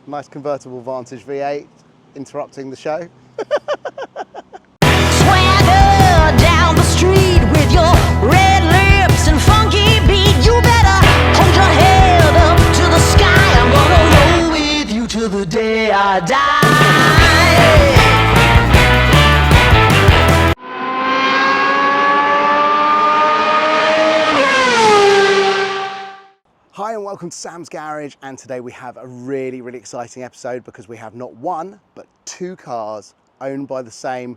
Nice convertible Vantage V8 interrupting the show. Swagger down the street with your red lips and funky beat. You better hold your head up to the sky. I'm gonna roll with you till the day I die. Hi and welcome to Sam's Garage, and today we have a really exciting episode because we have not one but two cars owned by the same,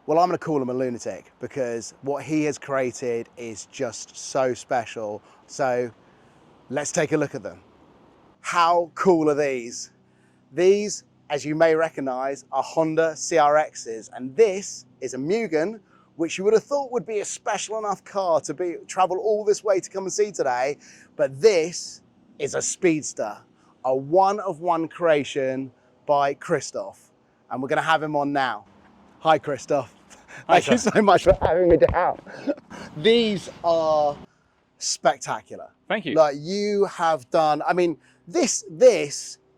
well, I'm going to call him a lunatic because what he has created is just so special. So let's take a look at them. How cool are these? These, as you may recognize, are Honda CRXs, and this is a Mugen, which you would have thought would be a special enough car to travel all this way to come and see today. But this is a Speedster, a one-of-one creation by Christoph. And we're gonna have him on now. Hi, Christoph. Hi, Thank you so much for having me down. These are spectacular. Thank you. Like you have done, I mean, this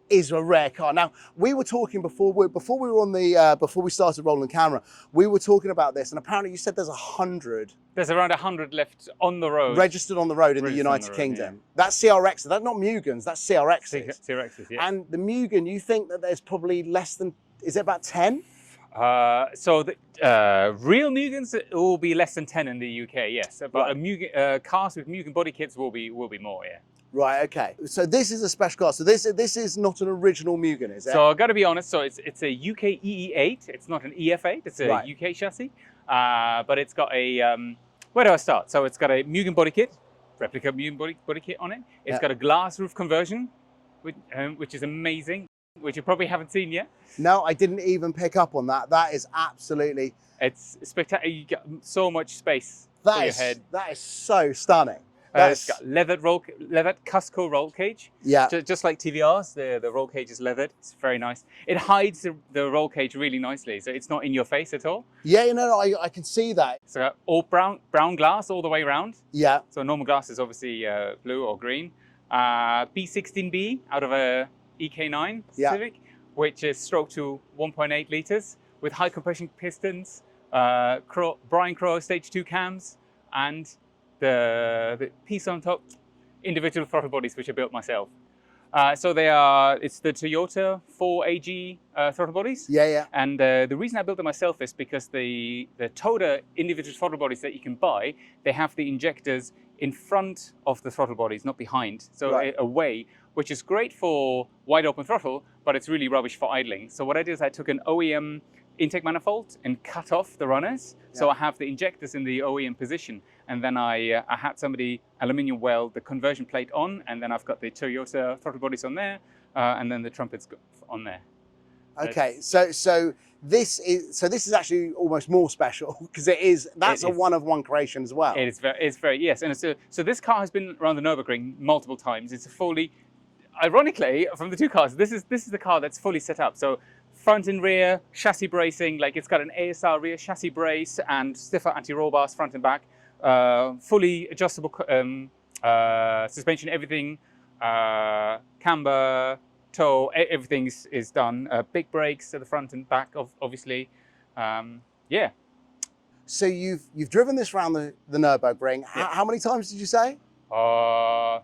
is a rare car. Now, we were talking before we were on the, before we started rolling camera, we were talking about this, and apparently you said there's 100. There's around 100 left on the road. Registered on the road in the United Kingdom. Yeah. That's CRX, that's not Mugens, that's CRXs. CRXs, yeah. And the Mugen, you think that there's probably less than, is it about 10? So the real Mugens will be less than 10 in the UK, yes. But Right. a Mugen, cars with Mugen body kits will be more, yeah. Right, okay. So this is a special car. So this is not an original Mugen, is it? So I got to be honest. So it's a UK EE8. It's not an EF8. It's a Right. UK chassis. But it's got a where do I start? So it's got a Mugen body kit, replica Mugen body kit on it. It's got a glass roof conversion, which is amazing, which you probably haven't seen yet. No, I didn't even pick up on that. That is absolutely... It's spectacular. You get so much space for your head. That is so stunning. It's got leathered Cusco roll cage. Yeah. Just like TVRs, the roll cage is leathered. It's very nice. It hides the roll cage really nicely, so it's not in your face at all. Yeah, you know, I can see that. So all brown glass all the way around. Yeah. So normal glass is obviously blue or green. B16B out of a EK9 Civic, which is stroked to 1.8 litres with high compression pistons, Brian Crow stage 2 cams, and the piece on top, individual throttle bodies, which I built myself. So it's the Toyota 4AG throttle bodies. Yeah, yeah. And the reason I built them myself is because the Toyota individual throttle bodies that you can buy, they have the injectors in front of the throttle bodies, not behind. So away, which is great for wide open throttle, but it's really rubbish for idling. So what I did is I took an OEM intake manifold and cut off the runners. Yeah. So I have the injectors in the OEM position. And then I had somebody aluminium weld the conversion plate on, and then I've got the Toyota throttle bodies on there, and then the trumpets on there. Okay, so this is actually almost more special because that's a one-of-one creation as well. It's very yes, and so this car has been around the Nürburgring multiple times. It's a fully, ironically, from the two cars, this is the car that's fully set up. So front and rear chassis bracing, like it's got an ASR rear chassis brace and stiffer anti-roll bars front and back. Fully adjustable suspension, everything, camber, tow, everything is done. Big brakes at the front and back, obviously. Yeah. So you've driven this around the Nürburgring. Yeah. How many times did you say? I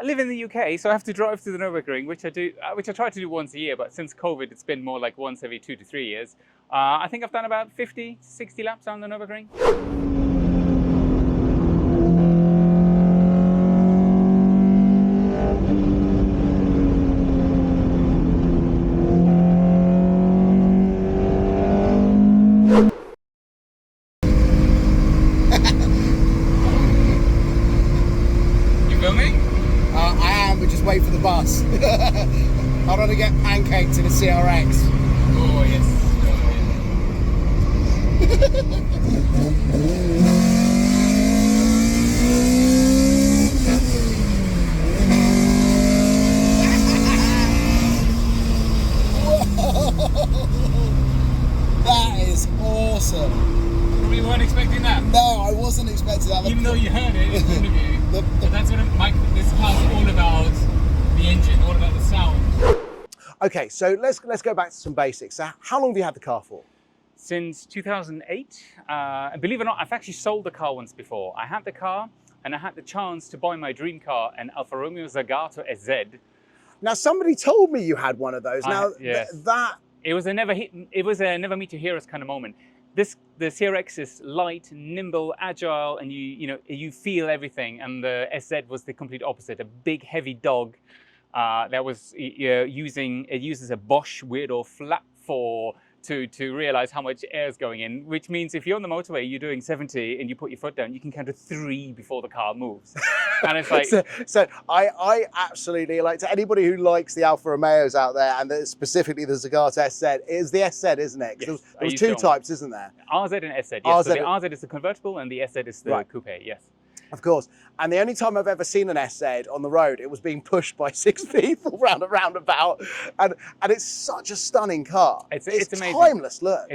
live in the UK, so I have to drive to the Nürburgring, which I try to do once a year, but since COVID, it's been more like once every 2 to 3 years. I think I've done about 50 to 60 laps on the Nürburgring. Wait for the bus. I want to get pancaked in a CRX. Oh, yes. That is awesome. Probably weren't expecting that. No, I wasn't expecting that. Even though you heard it in front of you. But that's what this car's all about. The engine, all about the sound. Okay, so let's go back to some basics. So how long have you had the car for? Since 2008. And believe it or not, I've actually sold the car once before. I had the car and I had the chance to buy my dream car, an Alfa Romeo Zagato SZ. Now, somebody told me you had one of those. Now, yes. that... It was a never meet your heroes kind of moment. The CRX is light, nimble, agile, and you feel everything. And the SZ was the complete opposite, a big, heavy dog that was it uses a Bosch weirdo flap to realize how much air is going in, which means if you're on the motorway, you're doing 70 and you put your foot down, you can count to 3 before the car moves. And it's like... so I absolutely, like, to anybody who likes the Alfa Romeos out there, and specifically the Zagato SZ, it is the SZ, isn't it? Because yes, there was 2 types, isn't there? RZ and SZ, yes. RZ, so the RZ is the convertible and the SZ is the coupe, yes. Of course. And the only time I've ever seen an SZ on the road, it was being pushed by 6 people round a roundabout. And it's such a stunning car. It's amazing. Timeless look.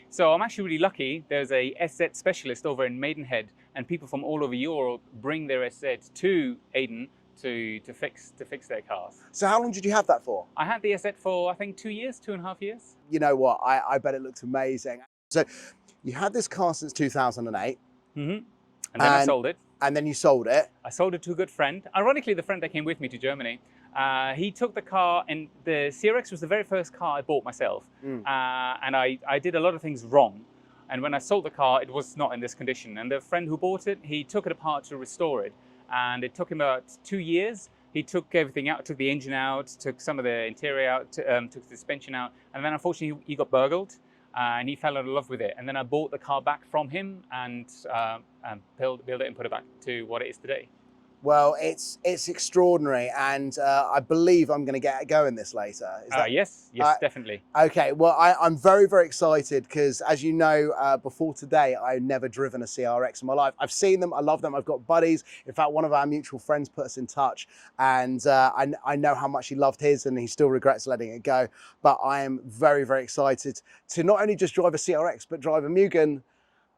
So I'm actually really lucky. There's a SZ specialist over in Maidenhead, and people from all over Europe bring their SZ to Aden to fix their cars. So how long did you have that for? I had the SZ for, I think, 2 years, 2.5 years. You know what? I bet it looks amazing. So you had this car since 2008. Mm-hmm. And then I sold it. And then you sold it. I sold it to a good friend. Ironically, the friend that came with me to Germany, he took the car, and the CRX was the very first car I bought myself. And I did a lot of things wrong. And when I sold the car, it was not in this condition. And the friend who bought it, he took it apart to restore it. And it took him about 2 years. He took everything out, took the engine out, took some of the interior out, took the suspension out. And then unfortunately, he got burgled. And he fell in love with it. And then I bought the car back from him and built it and put it back to what it is today. Well, it's extraordinary, and I believe I'm going to get going this later. Yes, definitely. Okay, well, I'm very, very excited because, as you know, before today, I've never driven a CRX in my life. I've seen them, I love them, I've got buddies. In fact, one of our mutual friends put us in touch, and I know how much he loved his, and he still regrets letting it go. But I am very, very excited to not only just drive a CRX, but drive a Mugen,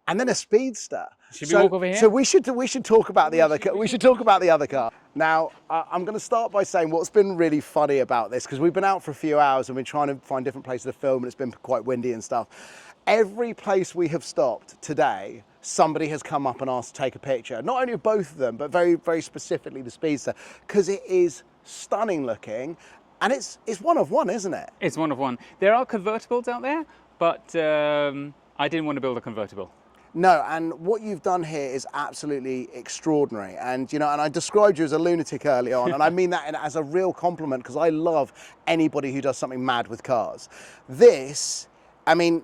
and then a Speedster. Should we walk over here? So we should talk about the other car. We should talk about the other car. Now, I'm going to start by saying what's been really funny about this, because we've been out for a few hours and we're trying to find different places to film, and it's been quite windy and stuff. Every place we have stopped today, somebody has come up and asked to take a picture. Not only of both of them, but very, very specifically the Speedster, because it is stunning looking, and it's one of one, isn't it? It's one of one. There are convertibles out there, but I didn't want to build a convertible. No, and what you've done here is absolutely extraordinary. And, you know, and I described you as a lunatic early on, and I mean that as a real compliment, because I love anybody who does something mad with cars. This, I mean,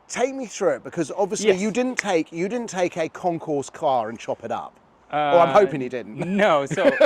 take me through it, because obviously you didn't take a concourse car and chop it up. Or I'm hoping you didn't. No, so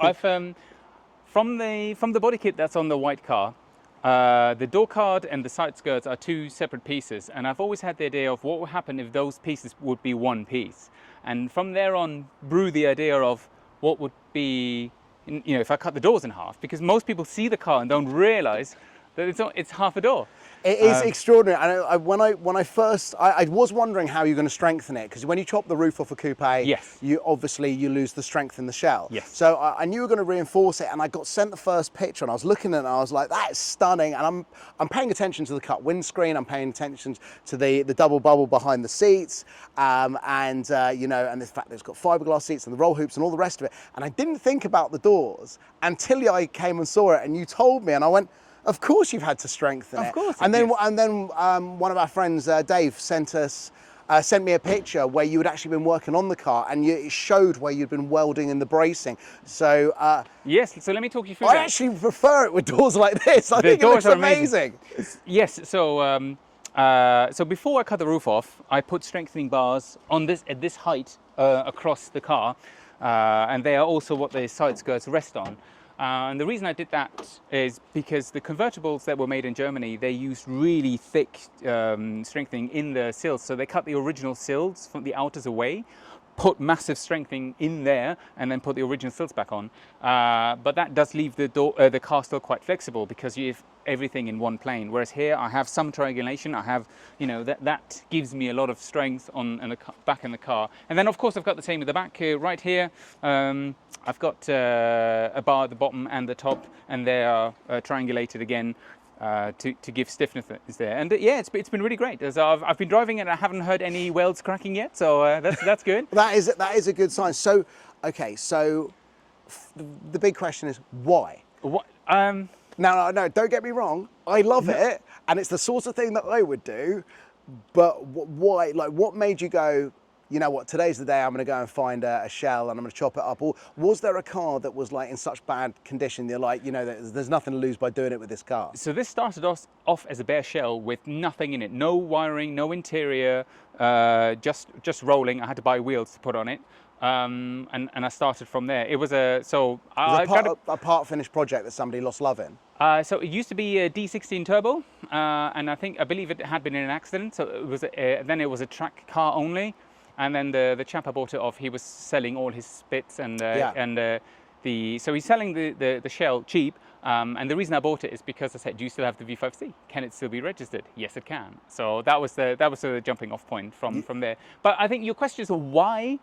I've from the body kit that's on the white car. The door card and the side skirts are 2 separate pieces, and I've always had the idea of what would happen if those pieces would be one piece. And from there on, brew the idea of what would be, you know, if I cut the doors in half, because most people see the car and don't realize that it's half a door. It is extraordinary. And when I first was wondering how you're going to strengthen it, because when you chop the roof off a coupe, you lose the strength in the shell. Yes. So I knew you were going to reinforce it, and I got sent the first picture, and I was looking at it, and I was like, that is stunning. And I'm paying attention to the cut windscreen. I'm paying attention to the double bubble behind the seats, you know, and the fact that it's got fiberglass seats and the roll hoops and all the rest of it. And I didn't think about the doors until I came and saw it, and you told me, and I went, of course you've had to strengthen it. Of course. And then one of our friends, Dave, sent me a picture where you had actually been working on the car, and it showed where you'd been welding in the bracing. So yes, so let me talk you through I that. actually prefer it with doors like this. I think it looks amazing. Yes, so so before I cut the roof off, I put strengthening bars on at this height across the car, and they are also what the side skirts rest on. And the reason I did that is because the convertibles that were made in Germany, they used really thick strengthening in the sills. So they cut the original sills from the outers away, put massive strength in there and then put the original silts back on. But that does leave the car still quite flexible because you have everything in one plane. Whereas here I have some triangulation. I have, that gives me a lot of strength on the back in the car. And then of course I've got the same with the back here, right here. I've got a bar at the bottom and the top, and they are triangulated again. To give stiffness is there, and yeah, it's been really great. As I've been driving it, I haven't heard any welds cracking yet, so that's good. That is a good sign. So, okay, so the big question is why? What? No, don't get me wrong. I love it, and it's the sort of thing that I would do. But why? Like, what made you go, you know what, today's the day I'm going to go and find a shell and I'm going to chop it up? Or was there a car that was like in such bad condition, you're like, there's nothing to lose by doing it with this car? So this started off as a bare shell with nothing in it, no wiring, no interior, just rolling. I had to buy wheels to put on it. And I started from there. It was a part finished project that somebody lost love in. So it used to be a D16 turbo, and I believe it had been in an accident. So it was then it was a track car only. And then the chap I bought it off, he was selling all his bits so he's selling the shell cheap. And the reason I bought it is because I said, do you still have the V5C? Can it still be registered? Yes, it can. So that was the jumping off point from there. But I think your question is why.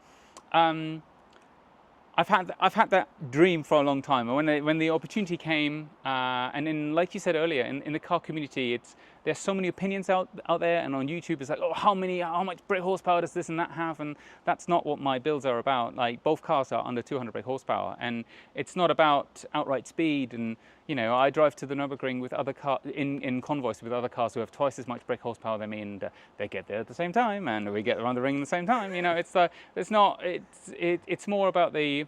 I've had that dream for a long time. When the opportunity came, and like you said earlier, in the car community, there's so many opinions out there, and on YouTube it's like, oh, how much brake horsepower does this and that have? And that's not what my builds are about. Like, both cars are under 200 brake horsepower, and it's not about outright speed. And I drive to the Nürburgring with other cars in convoys with other cars who have twice as much brake horsepower than me, and they get there at the same time, and we get around the ring at the same time. It's more about the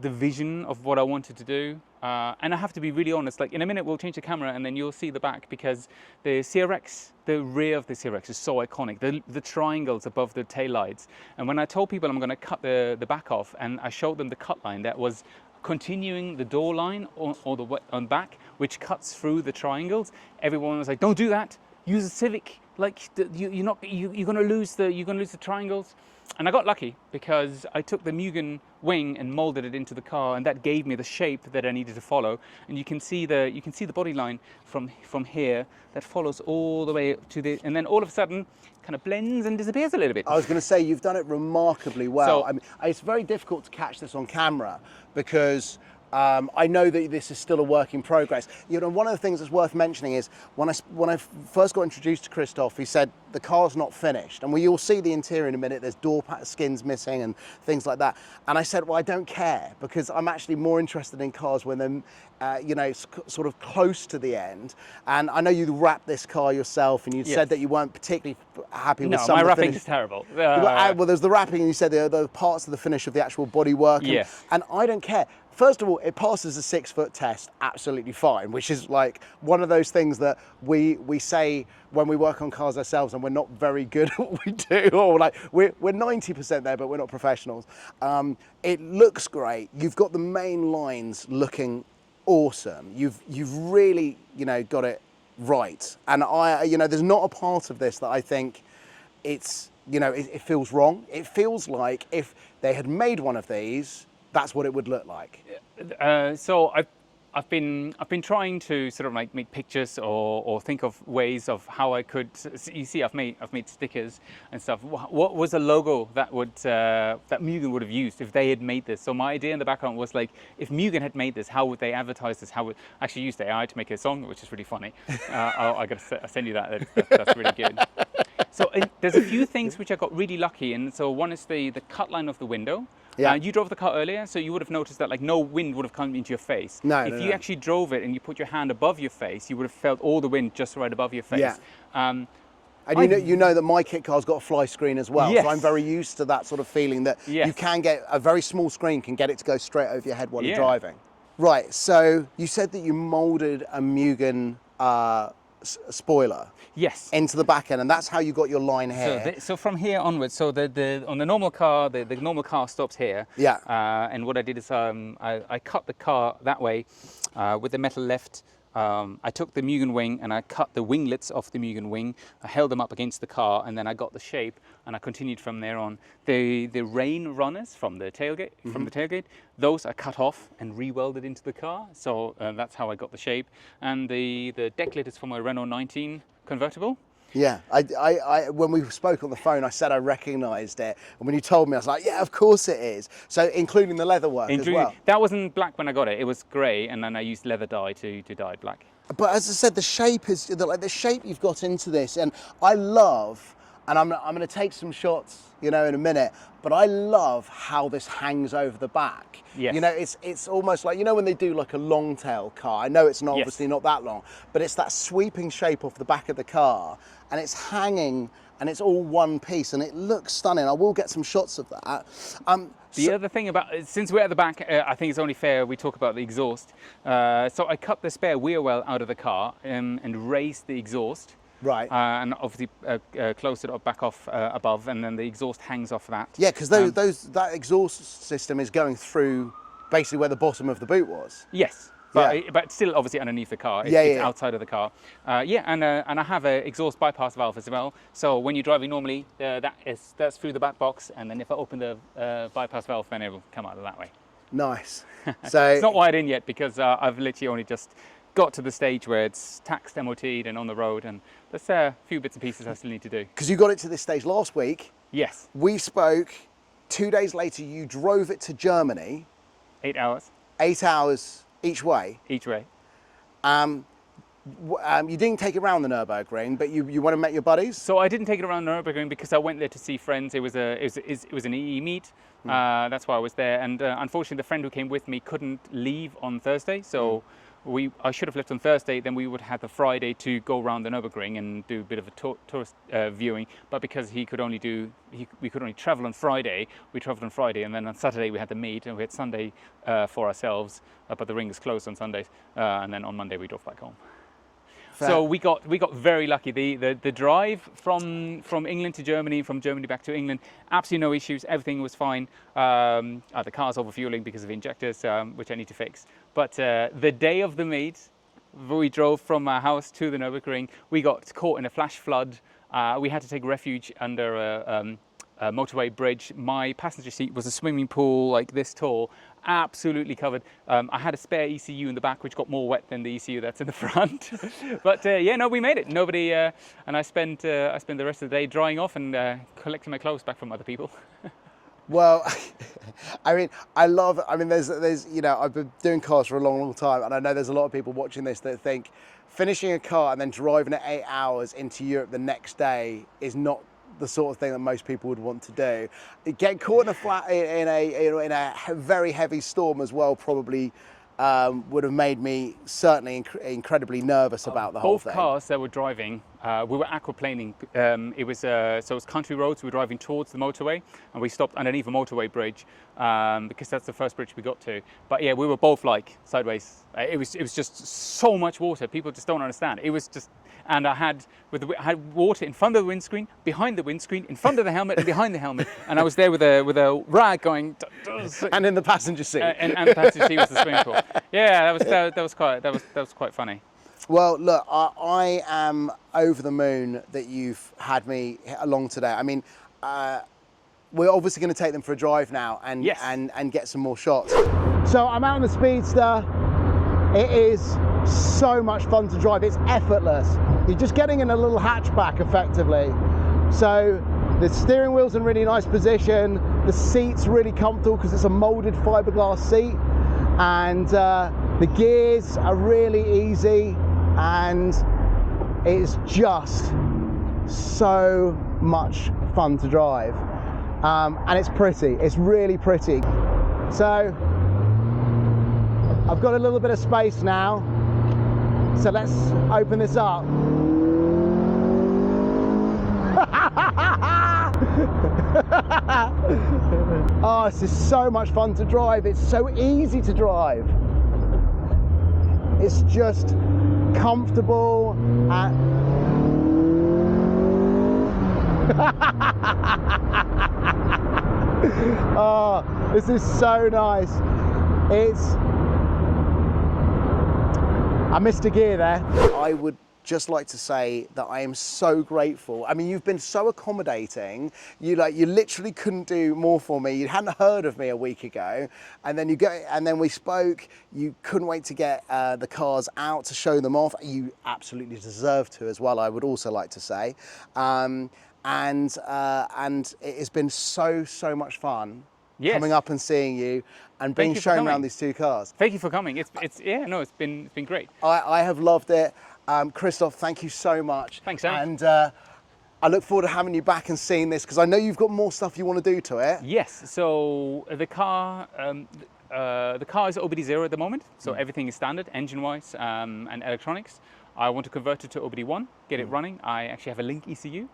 the vision of what I wanted to do. And I have to be really honest, like in a minute we'll change the camera and then you'll see the back, because the CRX, the rear of the CRX is so iconic, the triangles above the taillights. And when I told people I'm going to cut the back off, and I showed them the cut line that was continuing the door line or the on back, which cuts through the triangles, everyone was like, don't do that, use a Civic, like you're going to lose the triangles. And I got lucky because I took the Mugen wing and molded it into the car, and that gave me the shape that I needed to follow. And you can see the body line from here that follows all the way to the, and then all of a sudden kind of blends and disappears a little bit. I was going to say, you've done it remarkably well. So, I mean, it's very difficult to catch this on camera because I know that this is still a work in progress. One of the things that's worth mentioning is when I first got introduced to Christoph, he said the car's not finished, and you'll see the interior in a minute. There's door skins missing and things like that. And I said, well, I don't care, because I'm actually more interested in cars when they're sort of close to the end. And I know you wrapped this car yourself, and you said that you weren't particularly happy with some of the my wrapping finish. is terrible. Well, there's the wrapping, and you said the parts of the finish of the actual bodywork. And I don't care. First of all, it passes a 6-foot test absolutely fine, which is like one of those things that we say when we work on cars ourselves and we're not very good at what we do, or like we're 90% there, but we're not professionals. It looks great. You've got the main lines looking awesome. You've really got it right. And there's not a part of this that I think it feels wrong. It feels like if they had made one of these, that's what it would look like. So I've been trying to sort of like make pictures or think of ways of how I could. You see, I've made stickers and stuff. What was a logo that Mugen would have used if they had made this? So my idea in the background was like, if Mugen had made this, how would they advertise this? How would actually use AI to make a song, which is really funny. I gotta send you that. That's really good. So there's a few things which I got really lucky in. So one is the cut line of the window. Yeah. You drove the car earlier, so you would have noticed that like no wind would have come into your face. If you actually drove it and you put your hand above your face, you would have felt all the wind just right above your face. Yeah. And you know that my kit car's got a fly screen as well. Yes. So I'm very used to that sort of feeling that you can get a very small screen can get it to go straight over your head while you're driving. Right. So you said that you molded a Mugen spoiler. Yes. Into the back end, and that's how you got your line here. So from here onwards, so on the normal car, the normal car stops here. Yeah. And what I did is I cut the car that way with the metal left I took the Mugen wing and I cut the winglets off the Mugen wing. I held them up against the car, and then I got the shape, and I continued from there on. The rain runners from the tailgate, those I cut off and re-welded into the car. So that's how I got the shape. And the deck lid is for my Renault 19 convertible. Yeah, I when we spoke on the phone, I said I recognised it, and when you told me, I was like, yeah, of course it is. So including the leather work as well. That wasn't black when I got it. It was grey, and then I used leather dye to dye it black. But as I said, the shape is like the shape you've got into this, and I love. And I'm going to take some shots, in a minute. But I love how this hangs over the back. Yes. It's almost like, when they do like a long tail car. I know it's not obviously not that long, but it's that sweeping shape off the back of the car, and it's hanging, and it's all one piece, and it looks stunning. I will get some shots of that. The other thing about, since we're at the back, I think it's only fair we talk about the exhaust. So I cut the spare wheel well out of the car and raised the exhaust. Right. And obviously closed it up back off above, and then the exhaust hangs off that. Yeah, because that exhaust system is going through basically where the bottom of the boot was. Yes. But still obviously underneath the car. It's outside of the car. And I have an exhaust bypass valve as well. So when you're driving normally, that's through the back box, and then if I open the bypass valve, then it will come out of that way. Nice. So it's not wired in yet because I've literally only just got to the stage where it's taxed, MOT'd, and on the road, and there's a few bits and pieces I still need to do. Because you got it to this stage last week. Yes. We spoke. 2 days later, you drove it to Germany. 8 hours. 8 hours each way. Each way. You didn't take it around the Nürburgring, but you went and met your buddies. So I didn't take it around Nürburgring because I went there to see friends. It was an EE meet. That's why I was there. And unfortunately, the friend who came with me couldn't leave on Thursday. So I should have left on Thursday. Then we would have the Friday to go around the Nürburgring and do a bit of a tourist viewing. But because we could only travel on Friday. We travelled on Friday, and then on Saturday we had the meet, and we had Sunday for ourselves. But the ring is closed on Sundays, and then on Monday we drove back home. Fair. So we got very lucky. The drive from England to Germany, from Germany back to England, absolutely no issues. Everything was fine. The car's overfueling because of injectors, which I need to fix. But the day of the meet, we drove from our house to the Nürburgring. We got caught in a flash flood. We had to take refuge under a motorway bridge. My passenger seat was a swimming pool like this tall, absolutely covered. I had a spare ECU in the back, which got more wet than the ECU that's in the front. But we made it. Nobody, and I spent the rest of the day drying off and collecting my clothes back from other people. Well, there's I've been doing cars for a long, long time, and I know there's a lot of people watching this that think finishing a car and then driving it 8 hours into Europe the next day is not the sort of thing that most people would want to do. Get caught in a very heavy storm as well probably would have made me certainly incredibly nervous about the whole thing. Both cars that were driving, we were aquaplaning. It was country roads. We were driving towards the motorway, and we stopped underneath a motorway bridge because that's the first bridge we got to. But yeah, we were both like sideways. It was just so much water. People just don't understand. It was just. And I had water in front of the windscreen, behind the windscreen, in front of the helmet, and behind the helmet. And I was there with a rag going. And in the passenger seat. And the passenger seat was the swimming pool. Yeah, that was quite funny. Well, look, I am over the moon that you've had me along today. I mean, we're obviously going to take them for a drive now and get some more shots. So I'm out on the Speedster. It is so much fun to drive. It's effortless. You're just getting in a little hatchback effectively. So the steering wheel's in really nice position. The seat's really comfortable because it's a molded fiberglass seat, and the gears are really easy, and it's just so much fun to drive. And it's pretty. It's really pretty. So I've got a little bit of space now, so let's open this up. Oh, this is so much fun to drive. It's so easy to drive. It's just comfortable and oh, this is so nice. I missed a gear there. I would just like to say that I am so grateful. I mean, you've been so accommodating. You literally couldn't do more for me. You hadn't heard of me a week ago, and then we spoke. You couldn't wait to get the cars out to show them off. You absolutely deserve to as well, I would also like to say. And it has been so much fun. Yes. Coming up and seeing you and being shown around these two cars. Thank you for coming. It's been great. I have loved it. Christoph, thank you so much. Thanks, Sam. And I look forward to having you back and seeing this because I know you've got more stuff you want to do to it. Yes. So the car is OBD0 at the moment. So everything is standard, engine-wise and electronics. I want to convert it to OBD1, get it running. I actually have a link ECU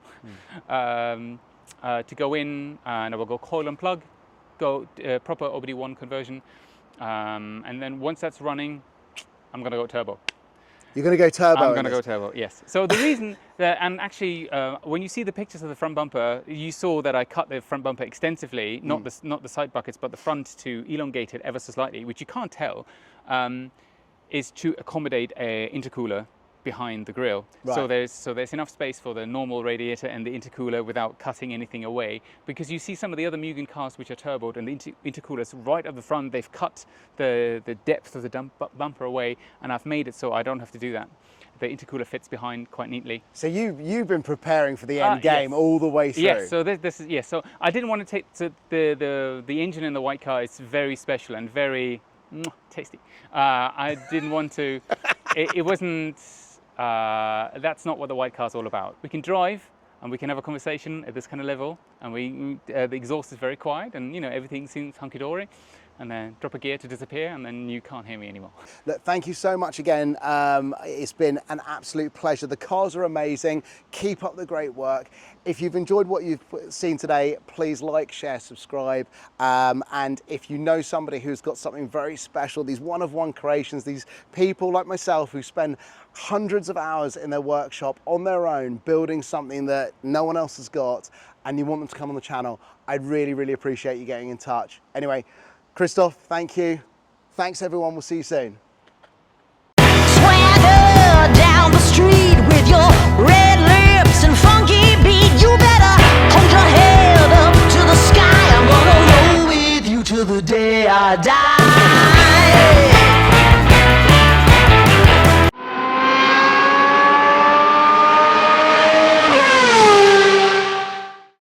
to go in, and I will go coil and plug. Go proper OBD1 conversion, and then once that's running, I'm going to go turbo. You're going to go turbo? I'm going to go turbo, yes. So the reason that, and actually, when you see the pictures of the front bumper, you saw that I cut the front bumper extensively, not the side buckets, but the front to elongate it ever so slightly, which you can't tell, is to accommodate an intercooler behind the grille. Right. So there's enough space for the normal radiator and the intercooler without cutting anything away, because you see some of the other Mugen cars which are turboed and the intercoolers right at the front, they've cut the depth of the bumper away, and I've made it so I don't have to do that. The intercooler fits behind quite neatly. So you've been preparing for the end game all the way through. Yes, so this is, yes, so I didn't want to take, so the engine in the white car is very special and very tasty. I didn't want to, it wasn't, that's not what the white car's all about. We can drive and we can have a conversation at this kind of level, and the exhaust is very quiet, and everything seems hunky-dory, and then drop a gear to disappear, and then you can't hear me anymore. Look, thank you so much again. It's been an absolute pleasure. The cars are amazing. Keep up the great work. If you've enjoyed what you've seen today, please like, share, subscribe. And if you know somebody who's got something very special, these one-of-one creations, these people like myself who spend hundreds of hours in their workshop on their own, building something that no one else has got, and you want them to come on the channel, I'd really appreciate you getting in touch. Anyway, Christoph, thank you. Thanks everyone, we'll see you soon. Swagger down the street with your red lips and funky beat. You better hold your head up to the sky. I'm gonna roll with you till the day I die.